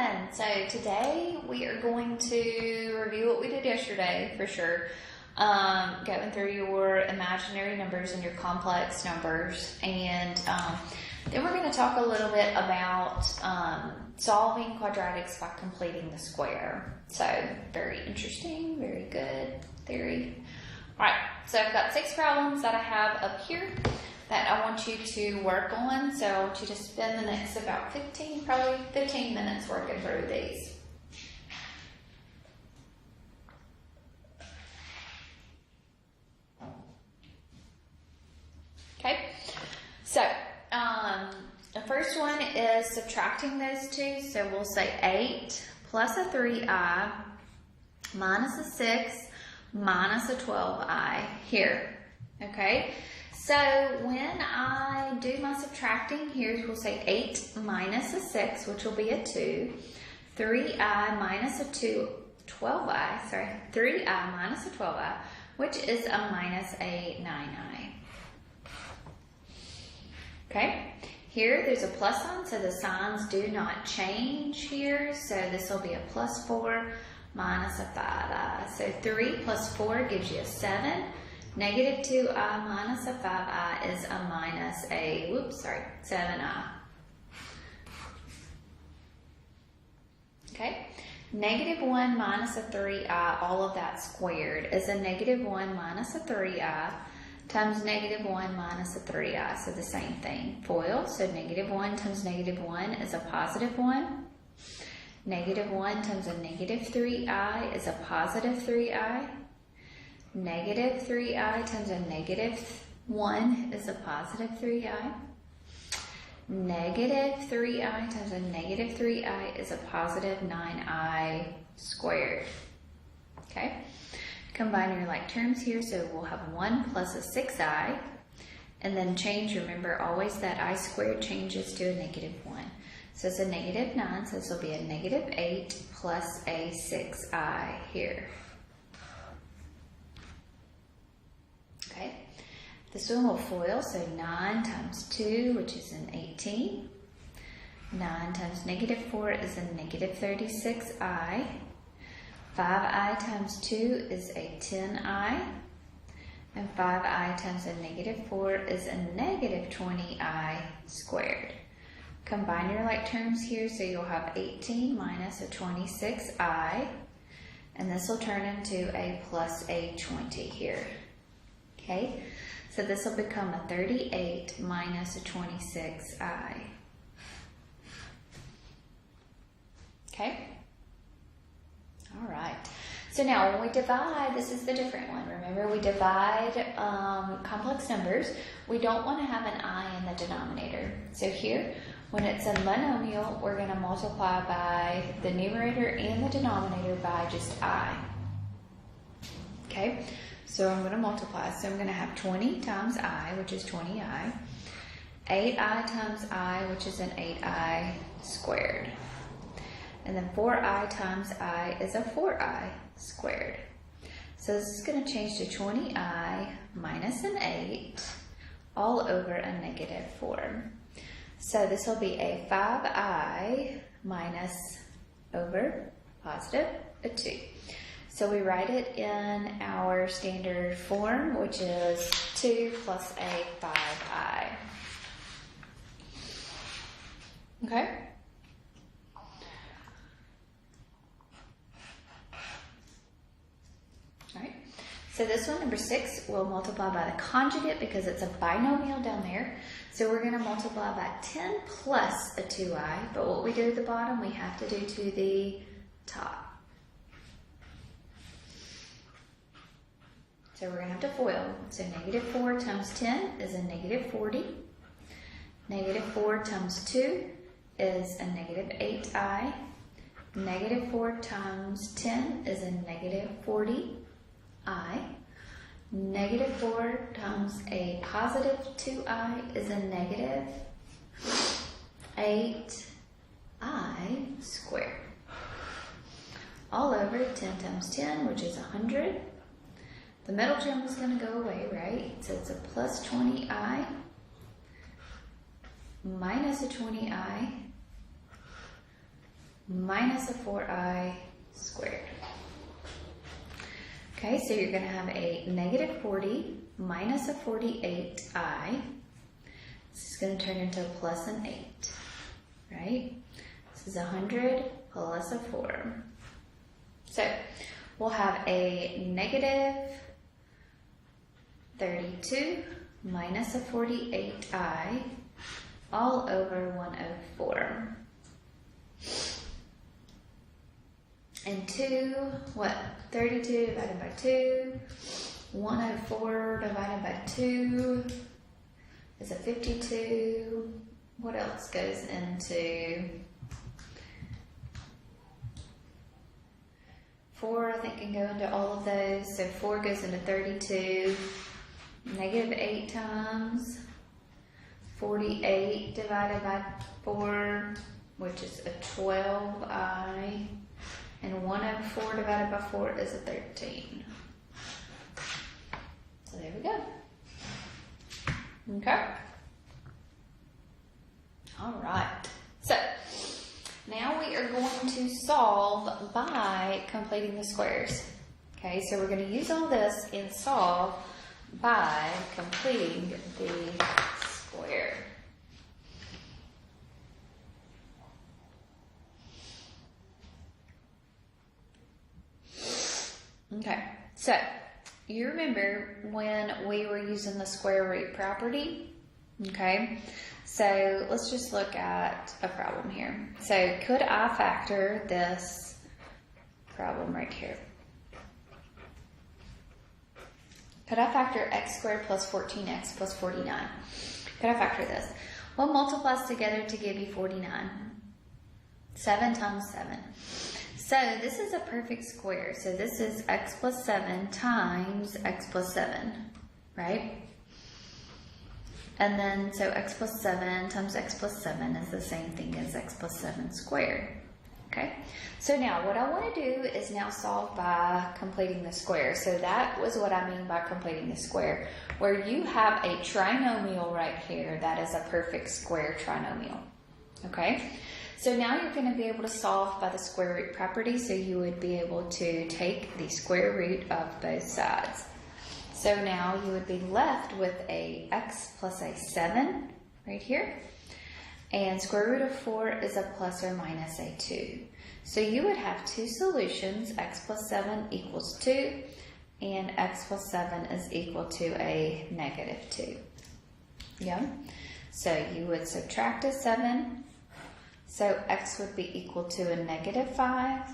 And so today we are going to review what we did yesterday for sure. Going through your imaginary numbers and your complex numbers, and then we're going to talk a little bit about solving quadratics by completing the square. So very interesting, very good theory. Alright, so I've got 6 problems that I have up here that I want you to work on. So I want you to spend the next about 15 minutes working through these. Okay, so the first one is subtracting those two. So we'll say 8 plus a 3i minus a 6 minus a 12i here. Okay, so when I do my subtracting here, we'll say 8 minus a 6, which will be a 2, 3i minus a 3i minus a 12i, which is a minus a 9i. Okay, here there's a plus sign, so the signs do not change here. So this will be a plus 4 minus a 5i. So 3 plus 4 gives you a 7. Negative 2i minus a 5i is a minus a, 7i. Okay, negative 1 minus a 3i, all of that squared, is a negative 1 minus a 3i times negative 1 minus a 3i, so the same thing. FOIL, so negative 1 times negative 1 is a positive 1. Negative 1 times a negative 3i is a positive 3i. Negative 3i times a negative 1 is a positive 3i. Negative 3i times a negative 3i is a positive 9i squared. Okay? Combine your like terms here, so we'll have 1 plus a 6i, and then change, remember always that I squared changes to a negative 1. So it's a negative 9, so this will be a negative 8 plus a 6i here. Okay, this one will FOIL, so 9 times 2, which is an 18. 9 times negative 4 is a negative 36i. 5i times 2 is a 10i, and 5i times a negative 4 is a negative 20i squared. Combine your like terms here, so you'll have 18 minus a 26i, and this will turn into a plus a 20 here. Okay, so this will become a 38 minus a 26i. Okay. All right, so now when we divide, this is the different one. Remember, we divide complex numbers. We don't want to have an I in the denominator. So here, when it's a monomial, we're going to multiply by the numerator and the denominator by just I. Okay, so I'm going to multiply. So I'm going to have 20 times I, which is 20i. 8i times I, which is an 8i squared. And then 4i times I is a 4i squared. So this is going to change to 20i minus an 8 all over a negative 4. So this will be a 5i minus over positive a 2. So we write it in our standard form, which is 2 plus a 5i. Okay? So this one, number 6, we'll multiply by the conjugate because it's a binomial down there. So we're going to multiply by 10 plus a 2i, but what we do at the bottom, we have to do to the top. So we're going to have to FOIL. So negative 4 times 10 is a negative 40. Negative 4 times 2 is a negative 8i. Negative 4 times 10 is a negative 40. Negative 4 times a positive 2i is a negative 8i squared. All over 10 times 10, which is 100. The middle term is going to go away, right? So it's a plus 20i minus a 20i minus a 4i squared. Okay, so you're going to have a negative 40 minus a 48i. This is going to turn into a plus an 8, right? This is 100 plus a 4. So we'll have a negative 32 minus a 48i all over 104. And 32 divided by 2, 104 divided by 2 is a 52. What else goes into 4? I think can go into all of those. So 4 goes into 32. Negative 8 times 48 divided by 4, which is a 12i. And 104 divided by 4 is a 13. So there we go. Okay. All right. So now we are going to solve by completing the squares. Okay, so we're going to use all this and solve by completing the square. Okay, so you remember when we were using the square root property? Okay, so let's just look at a problem here. So could I factor this problem right here? Could I factor x squared plus 14x plus 49? Could I factor this? What multiplies together to give you 49? 7 times 7. So this is a perfect square. So this is x plus 7 times x plus 7, right? And then, so x plus 7 times x plus 7 is the same thing as x plus 7 squared. Okay, so now what I want to do is now solve by completing the square. So that was what I mean by completing the square, where you have a trinomial right here that is a perfect square trinomial. Okay, so now you're going to be able to solve by the square root property, so you would be able to take the square root of both sides. So now you would be left with a x plus a 7 right here. And square root of 4 is a plus or minus a 2. So you would have two solutions, x plus 7 equals 2, and x plus 7 is equal to a negative 2. Yeah? So you would subtract a 7, so x would be equal to a negative 5.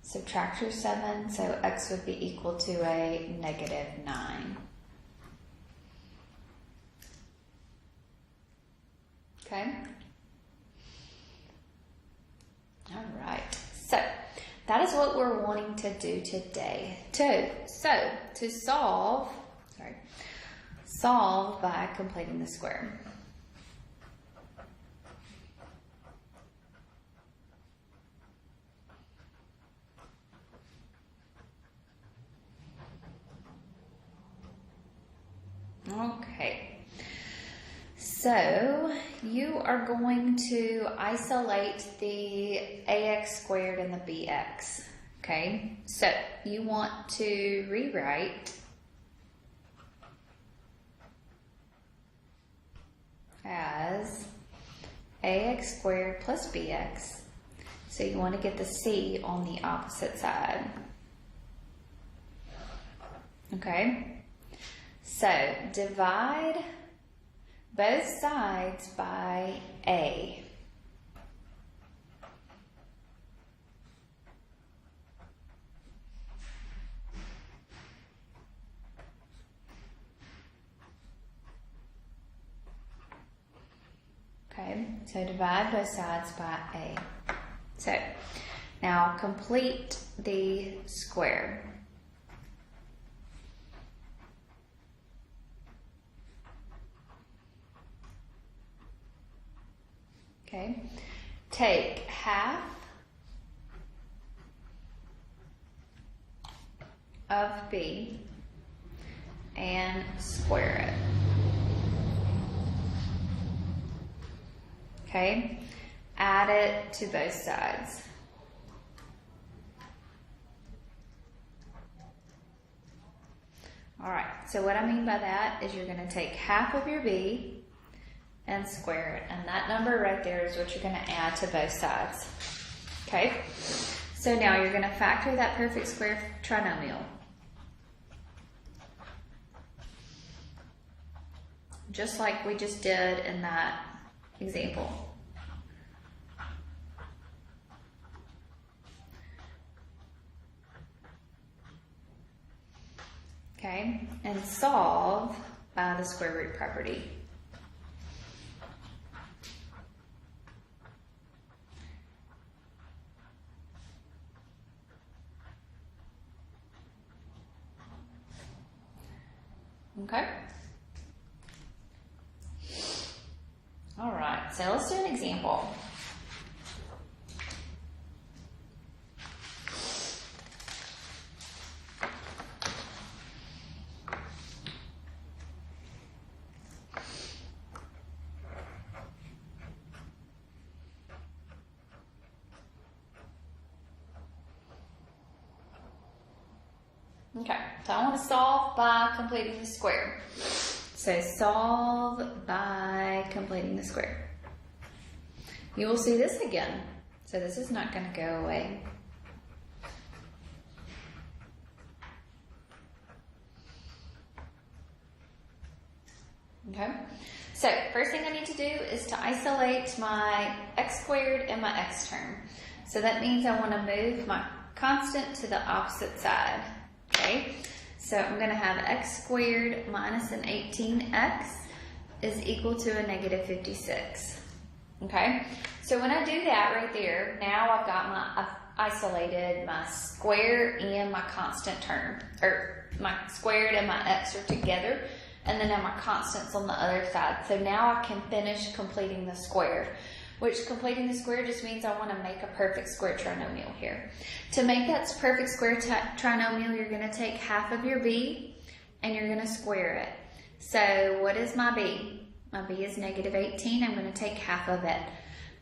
Subtract your 7, so x would be equal to a negative 9. Okay. All right. So that is what we're wanting to do today. To solve by completing the square. Okay. So you are going to isolate the ax squared and the bx, okay? So you want to rewrite as ax squared plus bx. So you want to get the c on the opposite side, okay? So divide both sides by a. Okay, so divide both sides by a. So now complete the square. Okay, take half of b and square it. Okay, add it to both sides. All right, so what I mean by that is you're going to take half of your b and square it. And that number right there is what you're going to add to both sides. Okay? So now you're going to factor that perfect square trinomial. Just like we just did in that example. Okay, and solve by the square root property. Okay. All right, so let's do an example. Okay, so I want to solve by completing the square. So solve by completing the square. You will see this again. So this is not going to go away. Okay, so first thing I need to do is to isolate my x squared and my x term. So that means I want to move my constant to the opposite side. Okay, so I'm going to have x squared minus an 18x is equal to a negative 56. Okay, so when I do that right there, now I've isolated my square and my constant term, or my squared and my x are together, and then now my constant's on the other side. So now I can finish completing the square, which completing the square just means I want to make a perfect square trinomial here. To make that perfect square trinomial, you're going to take half of your b and you're going to square it. So what is my b? My b is negative 18. I'm going to take half of it.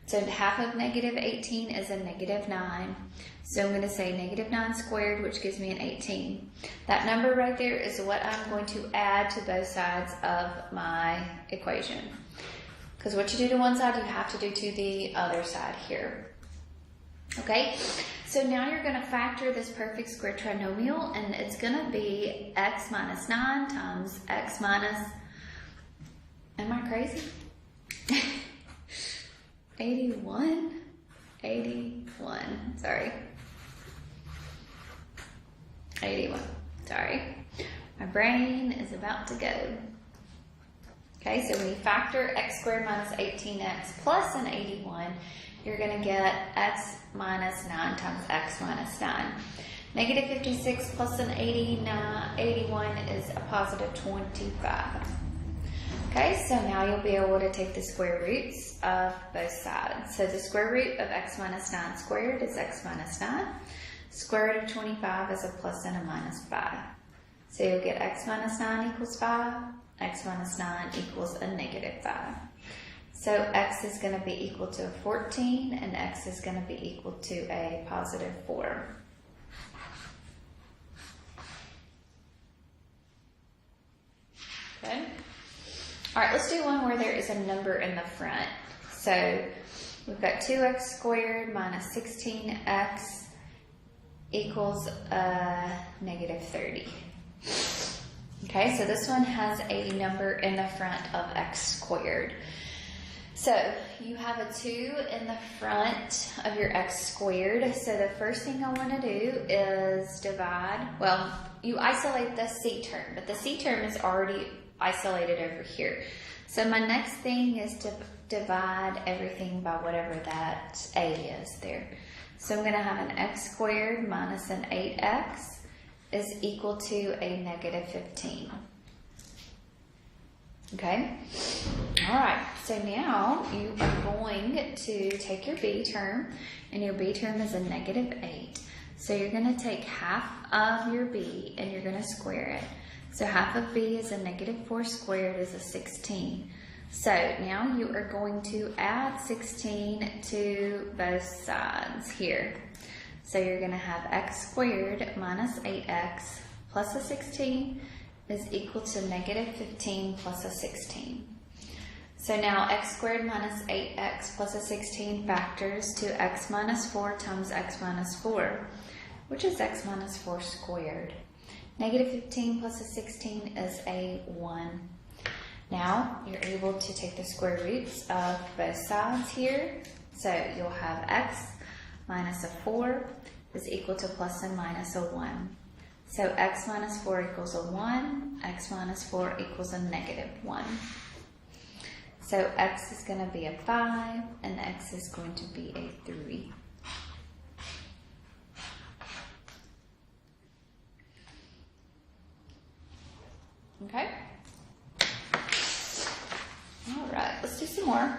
So half of negative 18 is a negative 9. So I'm going to say negative 9 squared, which gives me an 18. That number right there is what I'm going to add to both sides of my equation. Because what you do to one side, you have to do to the other side here. Okay, so now you're going to factor this perfect square trinomial, and it's going to be x minus 9 times x minus, am I crazy? 81, sorry. 81, sorry. My brain is about to go. Okay, so when you factor x squared minus 18x plus an 81, you're going to get x minus 9 times x minus 9. Negative 56 plus an 81 is a positive 25. Okay, so now you'll be able to take the square roots of both sides. So the square root of x minus 9 squared is x minus 9. Square root of 25 is a plus and a minus 5. So you'll get x minus 9 equals 5. X minus 9 equals a negative 5. So x is going to be equal to a 14 and x is going to be equal to a positive 4. Good. All right, let's do one where there is a number in the front. So we've got 2x squared minus 16x equals negative 30. Okay, so this one has a number in the front of x squared. So you have a 2 in the front of your x squared. So the first thing I want to do is divide. Well, you isolate the c term, but the c term is already isolated over here. So my next thing is to divide everything by whatever that a is there. So I'm going to have an x squared minus an 8x is equal to a negative 15. Okay? All right, so now you are going to take your b term, and your b term is a negative 8. So you're going to take half of your b and you're going to square it. So half of b is a negative 4 squared is a 16. So now you are going to add 16 to both sides here. So you're going to have x squared minus 8x plus a 16 is equal to negative 15 plus a 16. So now x squared minus 8x plus a 16 factors to x minus 4 times x minus 4, which is x minus 4 squared. Negative 15 plus a 16 is a 1. Now you're able to take the square roots of both sides here. So you'll have x minus a 4 is equal to plus and minus a 1. So x minus 4 equals a 1, x minus 4 equals a negative 1. So x is going to be a 5 and x is going to be a 3. Okay? All right, let's do some more.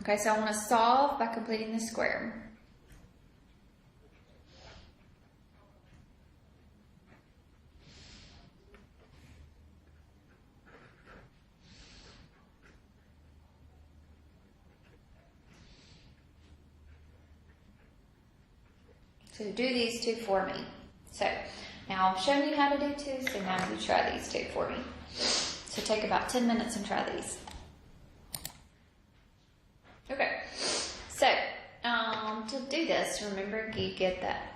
Okay, so I want to solve by completing the square. So do these two for me. So now I've shown you how to do two, so now you try these two for me. So take about 10 minutes and try these. Okay, so to do this, remember you get that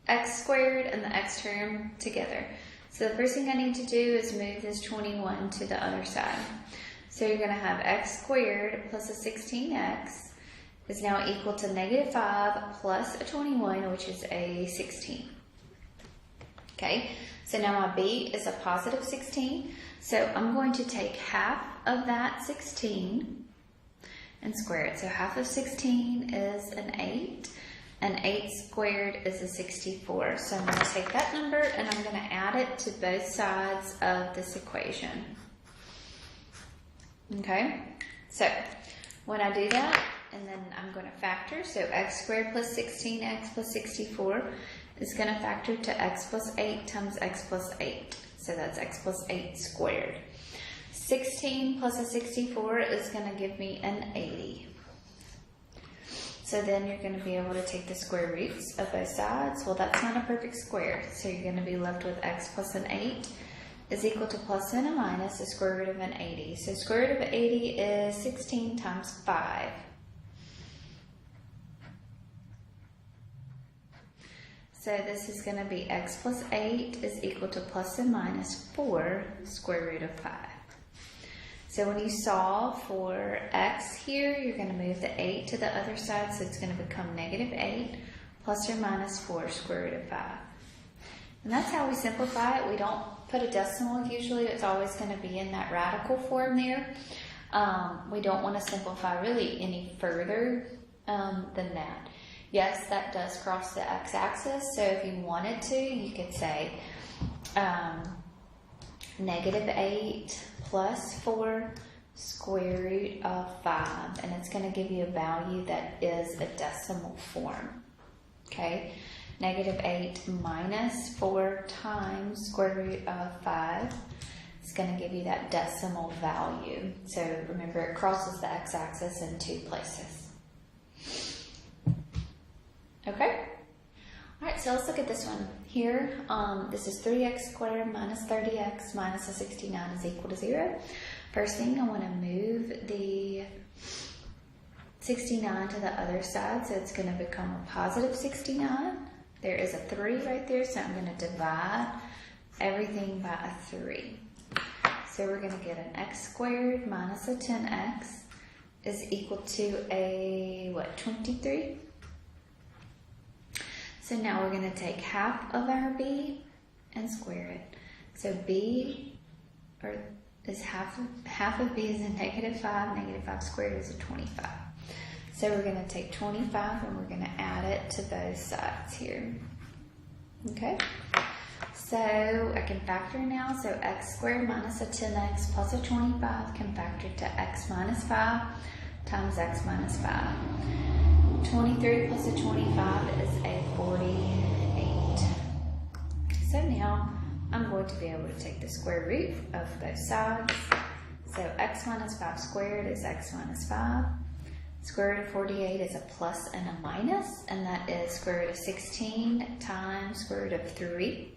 x squared and the x term together. So the first thing I need to do is move this 21 to the other side. So you're going to have x squared plus a 16x is now equal to negative 5 plus a 21, which is a 16. Okay, so now my b is a positive 16. So I'm going to take half of that 16 and square it. So half of 16 is an 8, and 8 squared is a 64. So I'm going to take that number and I'm going to add it to both sides of this equation. Okay, so when I do that, and then I'm going to factor, so x squared plus 16x plus 64 is going to factor to x plus 8 times x plus 8. So that's x plus 8 squared. 16 plus a 64 is going to give me an 80. So then you're going to be able to take the square roots of both sides. Well, that's not a perfect square, so you're going to be left with x plus an 8 is equal to plus and a minus the square root of an 80. So square root of 80 is 16 times 5. So this is going to be x plus 8 is equal to plus and minus 4 square root of 5. So when you solve for x here, you're going to move the 8 to the other side, so it's going to become negative 8 plus or minus 4 square root of 5. And that's how we simplify it. We don't put a decimal usually. It's always going to be in that radical form there. We don't want to simplify really any further than that. Yes, that does cross the x-axis, so if you wanted to, you could say negative 8 plus 4 square root of 5, and it's going to give you a value that is a decimal form. Okay, negative 8 minus 4 times square root of 5 is going to give you that decimal value. So remember, it crosses the x-axis in two places. Okay, all right, so let's look at this one here. This is 3x squared minus 30x minus a 69 is equal to 0. First thing, I want to move the 69 to the other side, so it's going to become a positive 69. There is a 3 right there, so I'm going to divide everything by a 3. So we're going to get an x squared minus a 10x is equal to a, 23? So now we're going to take half of our b and square it. So b is half of b is a negative 5. Negative 5 squared is a 25. So we're going to take 25 and we're going to add it to both sides here. Okay. So I can factor now. So x squared minus a 10x plus a 25 can factor to x minus 5 times x minus 5. 23 plus a 25 is a 48. So now I'm going to be able to take the square root of both sides. So x minus 5 squared is x minus 5. Square root of 48 is a plus and a minus, and that is square root of 16 times square root of 3.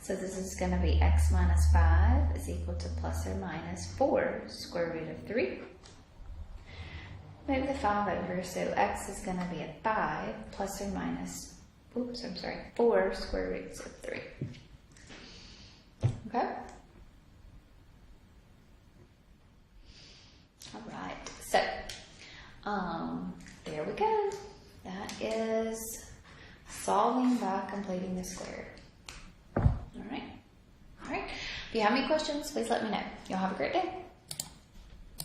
So this is going to be x minus 5 is equal to plus or minus 4 square root of 3. Move the 5 over, so x is going to be a 5 plus or minus, 4 square roots of 3. Okay? All right, so there we go. That is solving by completing the square. All right. If you have any questions, please let me know. Y'all have a great day.